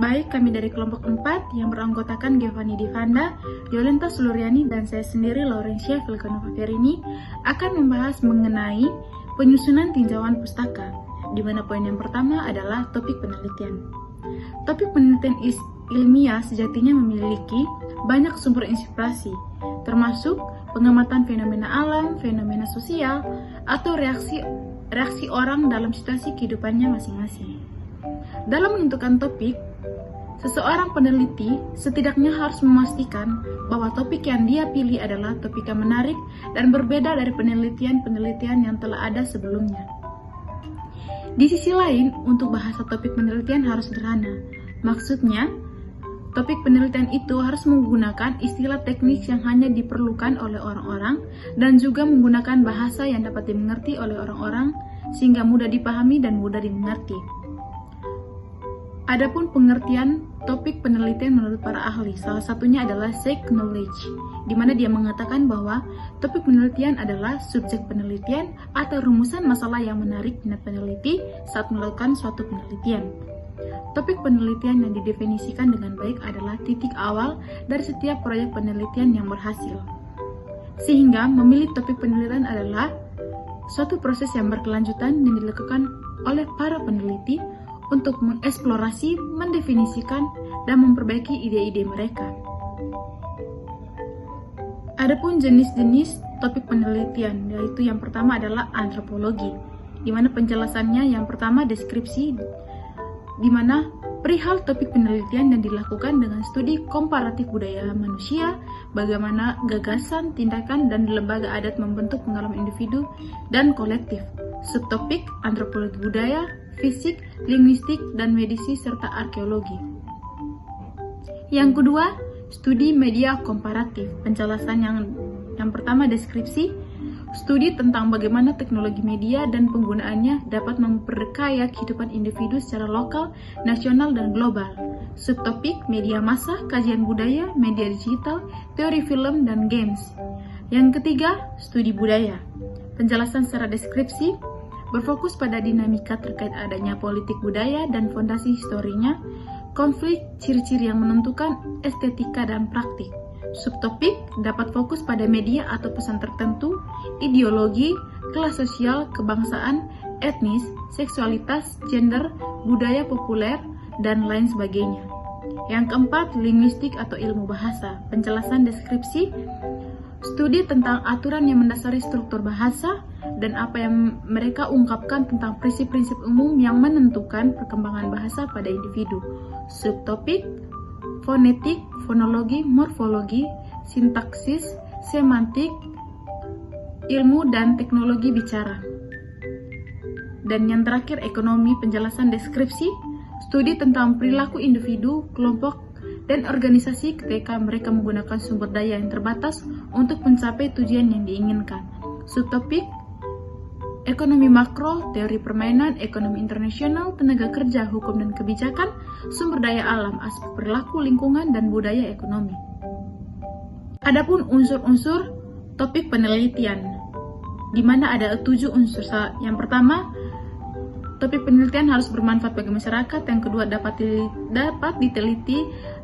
Baik kami dari kelompok 4 yang beranggotakan Giovanni Divanda, Yolenta Suluriani, dan saya sendiri Laurencia Vilcanova Ferini akan membahas mengenai penyusunan tinjauan pustaka, di mana poin yang pertama adalah topik penelitian. Topik penelitian ilmiah sejatinya memiliki banyak sumber inspirasi, termasuk pengamatan fenomena alam, fenomena sosial, atau reaksi orang dalam situasi kehidupannya masing-masing. Dalam menentukan topik, seseorang peneliti setidaknya harus memastikan bahwa topik yang dia pilih adalah topik yang menarik dan berbeda dari penelitian-penelitian yang telah ada sebelumnya. Di sisi lain, untuk bahasa topik penelitian harus sederhana. Maksudnya, topik penelitian itu harus menggunakan istilah teknis yang hanya diperlukan oleh orang-orang dan juga menggunakan bahasa yang dapat dimengerti oleh orang-orang sehingga mudah dipahami dan mudah dimengerti. Adapun pengertian topik penelitian menurut para ahli, salah satunya adalah Zach Knowledge, di mana dia mengatakan bahwa topik penelitian adalah subjek penelitian atau rumusan masalah yang menarik minat peneliti saat melakukan suatu penelitian. Topik penelitian yang didefinisikan dengan baik adalah titik awal dari setiap proyek penelitian yang berhasil. Sehingga memilih topik penelitian adalah suatu proses yang berkelanjutan yang dilakukan oleh para peneliti untuk mengeksplorasi, mendefinisikan, dan memperbaiki ide-ide mereka. Adapun jenis-jenis topik penelitian, yaitu yang pertama adalah antropologi, di mana penjelasannya yang pertama deskripsi, di mana perihal topik penelitian yang dilakukan dengan studi komparatif budaya manusia, bagaimana gagasan, tindakan, dan lembaga adat membentuk pengalaman individu dan kolektif. Subtopik antropologi budaya, fisik, linguistik, dan medisi, serta arkeologi. Yang kedua, studi media komparatif. Penjelasan yang pertama deskripsi, studi tentang bagaimana teknologi media dan penggunaannya dapat memperkaya kehidupan individu secara lokal, nasional, dan global. Subtopik media massa, kajian budaya, media digital, teori film, dan games. Yang ketiga, studi budaya. Penjelasan secara deskripsi berfokus pada dinamika terkait adanya politik budaya dan fondasi historinya, konflik, ciri-ciri yang menentukan, estetika, dan praktik. Subtopik dapat fokus pada media atau pesan tertentu, ideologi, kelas sosial, kebangsaan, etnis, seksualitas, gender, budaya populer, dan lain sebagainya. Yang keempat, linguistik atau ilmu bahasa. Penjelasan deskripsi, studi tentang aturan yang mendasari struktur bahasa dan apa yang mereka ungkapkan tentang prinsip-prinsip umum yang menentukan perkembangan bahasa pada individu. Subtopik, fonetik, fonologi, morfologi, sintaksis, semantik, ilmu dan teknologi bicara. Dan yang terakhir, ekonomi. Penjelasan deskripsi, studi tentang perilaku individu, kelompok, dan organisasi ketika mereka menggunakan sumber daya yang terbatas untuk mencapai tujuan yang diinginkan. Subtopik, ekonomi makro, teori permainan, ekonomi internasional, tenaga kerja, hukum dan kebijakan, sumber daya alam, aspek perilaku, lingkungan, dan budaya ekonomi. Adapun unsur-unsur topik penelitian, di mana ada 7 unsur. Yang pertama, topik penelitian harus bermanfaat bagi masyarakat. Yang kedua, dapat diteliti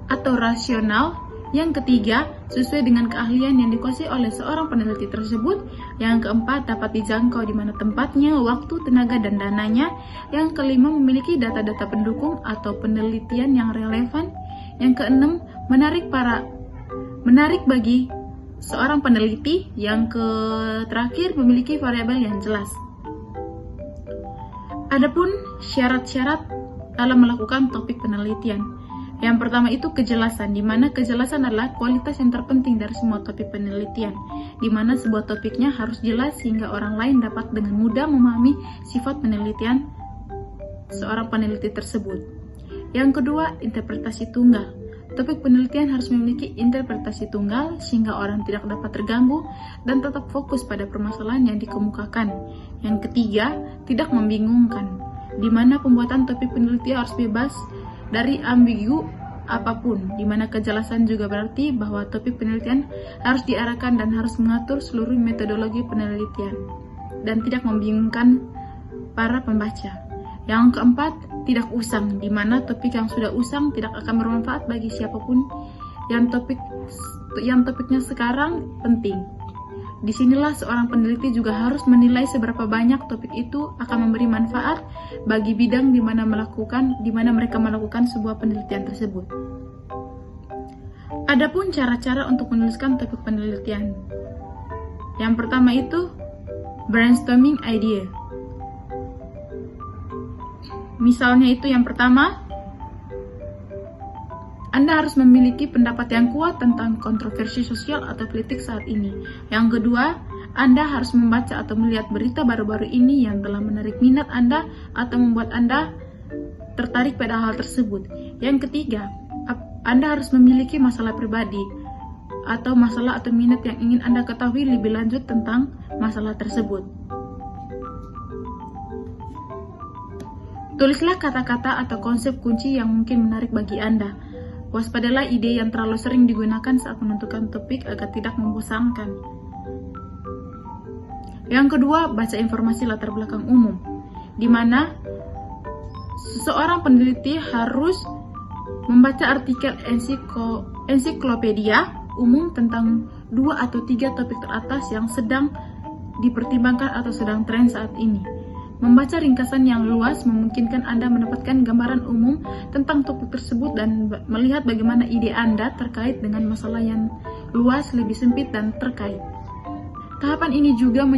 atau rasional. Yang ketiga, sesuai dengan keahlian yang dikuasai oleh seorang peneliti tersebut. Yang keempat, dapat dijangkau di mana tempatnya, waktu, tenaga, dan dananya. Yang kelima, memiliki data-data pendukung atau penelitian yang relevan. Yang keenam, menarik bagi seorang peneliti. Yang terakhir, memiliki variabel yang jelas. Adapun syarat-syarat dalam melakukan topik penelitian. Yang pertama itu kejelasan, di mana kejelasan adalah kualitas yang terpenting dari semua topik penelitian, di mana sebuah topiknya harus jelas sehingga orang lain dapat dengan mudah memahami sifat penelitian seorang peneliti tersebut. Yang kedua, interpretasi tunggal. Topik penelitian harus memiliki interpretasi tunggal sehingga orang tidak dapat terganggu dan tetap fokus pada permasalahan yang dikemukakan. Yang ketiga, tidak membingungkan, di mana pembuatan topik penelitian harus bebas dari ambigu apapun, di mana kejelasan juga berarti bahwa topik penelitian harus diarahkan dan harus mengatur seluruh metodologi penelitian dan tidak membingungkan para pembaca. Yang keempat, tidak usang, di mana topik yang sudah usang tidak akan bermanfaat bagi siapapun yang topiknya sekarang penting. Disinilah seorang peneliti juga harus menilai seberapa banyak topik itu akan memberi manfaat bagi bidang di mana mereka melakukan sebuah penelitian tersebut. Adapun cara-cara untuk menuliskan topik penelitian. Yang pertama itu brainstorming idea. Misalnya itu yang pertama, Anda harus memiliki pendapat yang kuat tentang kontroversi sosial atau politik saat ini. Yang kedua, Anda harus membaca atau melihat berita baru-baru ini yang telah menarik minat Anda atau membuat Anda tertarik pada hal tersebut. Yang ketiga, Anda harus memiliki masalah pribadi atau masalah atau minat yang ingin Anda ketahui lebih lanjut tentang masalah tersebut. Tulislah kata-kata atau konsep kunci yang mungkin menarik bagi Anda. Waspadalah ide yang terlalu sering digunakan saat menentukan topik agar tidak membosankan. Yang kedua, baca informasi latar belakang umum, di mana seseorang peneliti harus membaca artikel ensiklopedia umum tentang 2 atau 3 topik teratas yang sedang dipertimbangkan atau sedang tren saat ini. Membaca ringkasan yang luas memungkinkan Anda mendapatkan gambaran umum tentang topik tersebut dan melihat bagaimana ide Anda terkait dengan masalah yang luas, lebih sempit, dan terkait. Tahapan ini juga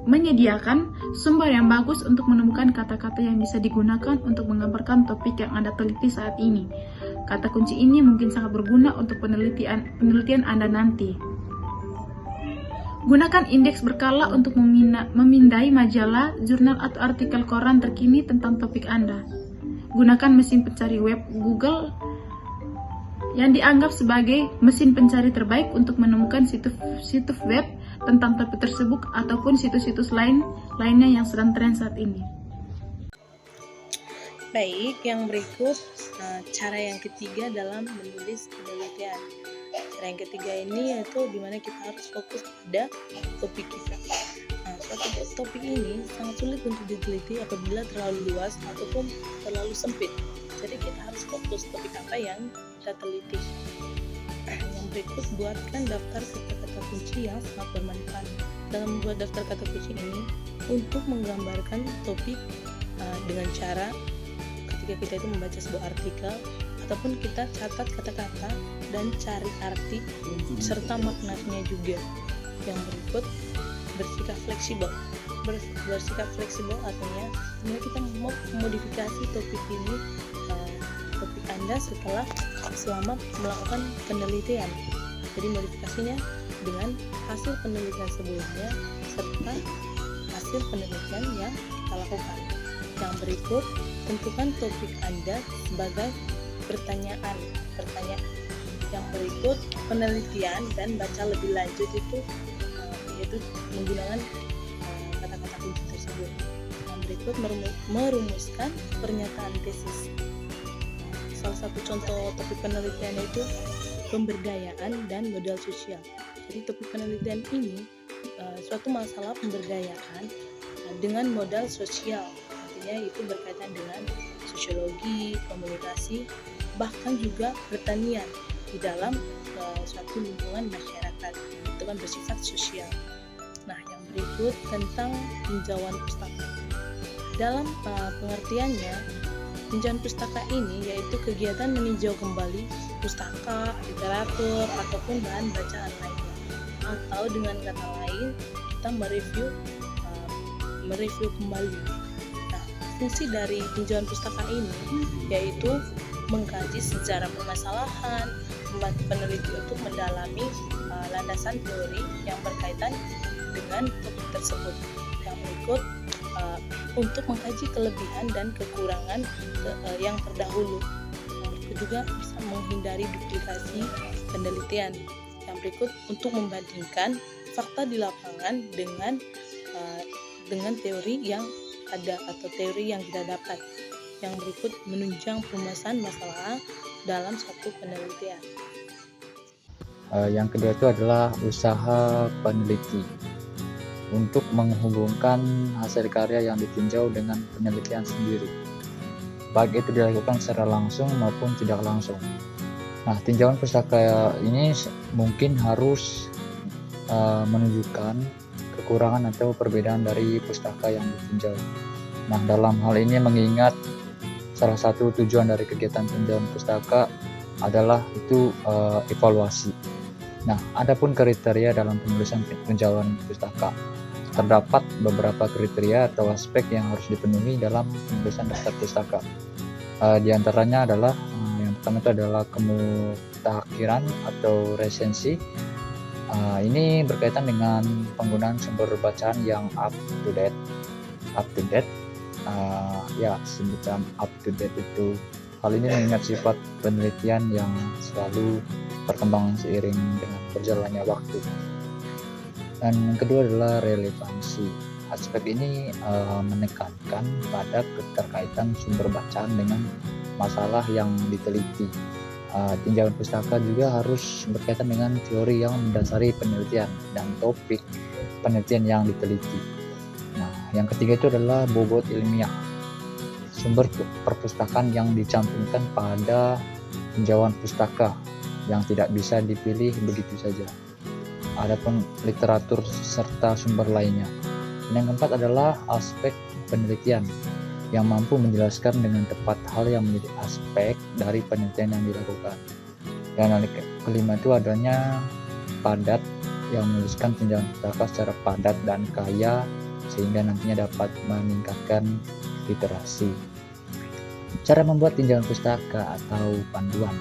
menyediakan sumber yang bagus untuk menemukan kata-kata yang bisa digunakan untuk menggambarkan topik yang Anda teliti saat ini. Kata kunci ini mungkin sangat berguna untuk penelitian Anda nanti. Gunakan indeks berkala untuk memindai majalah, jurnal, atau artikel koran terkini tentang topik Anda. Gunakan mesin pencari web Google yang dianggap sebagai mesin pencari terbaik untuk menemukan situs web tentang topik tersebut ataupun situs-situs lainnya yang sedang tren saat ini. Baik, yang berikut cara yang ketiga dalam menulis penelitian. Cara yang ketiga ini yaitu dimana kita harus fokus pada topik kita. Suatu topik ini sangat sulit untuk diteliti apabila terlalu luas ataupun terlalu sempit. Jadi kita harus fokus topik apa yang kita teliti. Yang berikut, buatkan daftar kata-kata kunci yang sangat bermanfaat. Dalam membuat daftar kata kunci ini untuk menggambarkan topik dengan cara ketika kita itu membaca sebuah artikel ataupun kita catat kata-kata dan cari arti serta maknanya juga. Yang berikut, bersikap fleksibel. Bersikap fleksibel artinya kita mau modifikasi topik ini, topik Anda selama melakukan penelitian. Jadi modifikasinya dengan hasil penelitian sebelumnya serta hasil penelitian yang kita lakukan. Yang berikut, tentukan topik Anda sebagai pertanyaan. Yang berikut, penelitian dan baca lebih lanjut yaitu menggunakan kata-kata kunci tersebut. Yang berikut, merumuskan pernyataan tesis. Salah satu contoh topik penelitian itu pemberdayaan dan modal sosial. Jadi topik penelitian ini suatu masalah pemberdayaan dengan modal sosial. Artinya itu berkaitan dengan sosiologi, komunikasi, bahkan juga pertanian di dalam suatu lingkungan masyarakat. Itu kan bersifat sosial. Nah, yang berikut tentang tinjauan pustaka. Dalam pengertiannya, tinjauan pustaka ini yaitu kegiatan meninjau kembali pustaka, literatur, ataupun bahan bacaan lainnya. Atau dengan kata lain, kita mereview kembali. Nah, fungsi dari tinjauan pustaka ini yaitu mengkaji sejarah permasalahan, membantu peneliti untuk mendalami landasan teori yang berkaitan dengan topik tersebut. Yang berikut, untuk mengkaji kelebihan dan kekurangan yang terdahulu. Yang berikut juga bisa menghindari duplikasi penelitian. Yang berikut, untuk membandingkan fakta di lapangan dengan teori yang ada atau teori yang kita dapat. Yang berikut, menunjang permasalahan masalah dalam satu penelitian. Yang kedua itu adalah usaha peneliti untuk menghubungkan hasil karya yang ditinjau dengan penelitian sendiri. baik itu dilakukan secara langsung maupun tidak langsung. Nah, tinjauan pustaka ini mungkin harus menunjukkan kekurangan atau perbedaan dari pustaka yang ditinjau. Nah, dalam hal ini mengingat salah satu tujuan dari kegiatan tinjauan pustaka adalah itu evaluasi. Nah, adapun kriteria dalam penulisan tinjauan pustaka, terdapat beberapa kriteria atau aspek yang harus dipenuhi dalam penulisan daftar pustaka. Di antaranya adalah yang pertama itu adalah kemutakhiran atau resensi. Ini berkaitan dengan penggunaan sumber bacaan yang up to date. Ya, semacam up to date itu. Hal ini mengingat sifat penelitian yang selalu berkembang seiring dengan berjalannya waktu. Dan yang kedua adalah relevansi. Aspek ini menekankan pada keterkaitan sumber bacaan dengan masalah yang diteliti. Tinjauan pustaka juga harus berkaitan dengan teori yang mendasari penelitian dan topik penelitian yang diteliti. Nah, yang ketiga itu adalah bobot ilmiah. Sumber perpustakaan yang dicantumkan pada tinjauan pustaka yang tidak bisa dipilih begitu saja. Adapun literatur serta sumber lainnya. Dan yang keempat adalah aspek penelitian yang mampu menjelaskan dengan tepat hal yang menjadi aspek dari penelitian yang dilakukan. Dan yang kelima itu adanya padat, yang menuliskan tinjauan pustaka secara padat dan kaya sehingga nantinya dapat meningkatkan literasi. Cara membuat tinjauan pustaka atau panduan.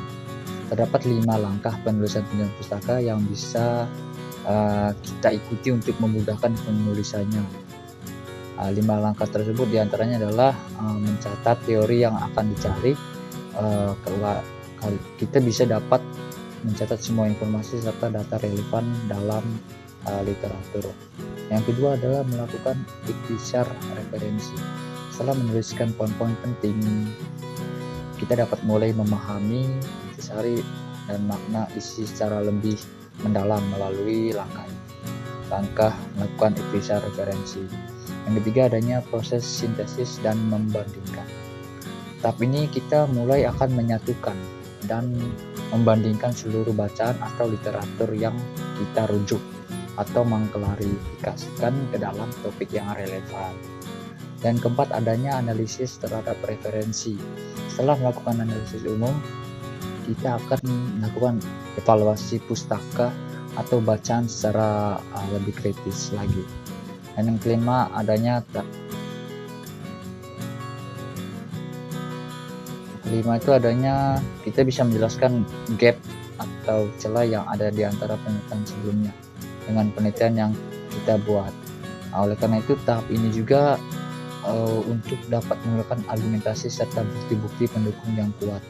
Terdapat 5 langkah penulisan tinjauan pustaka yang bisa kita ikuti untuk memudahkan penulisannya. 5 langkah tersebut diantaranya adalah mencatat teori yang akan dicari. Kita bisa dapat mencatat semua informasi serta data relevan dalam literatur. Yang kedua adalah melakukan ikhtisar referensi. Setelah menuliskan poin-poin penting, kita dapat mulai memahami intisari dan makna isi secara lebih mendalam melalui langkah melakukan ikhtisar referensi. Yang ketiga adanya proses sintesis dan membandingkan. Tahap ini kita mulai akan menyatukan dan membandingkan seluruh bacaan atau literatur yang kita rujuk atau mengklarifikasikan ke dalam topik yang relevan. Dan keempat adanya analisis terhadap referensi. Setelah melakukan analisis umum, kita akan melakukan evaluasi pustaka atau bacaan secara lebih kritis lagi. Dan yang kelima adanya kita bisa menjelaskan gap atau celah yang ada di antara penelitian sebelumnya dengan penelitian yang kita buat. Oleh karena itu tahap ini juga untuk dapat menggunakan argumentasi serta bukti-bukti pendukung yang kuat.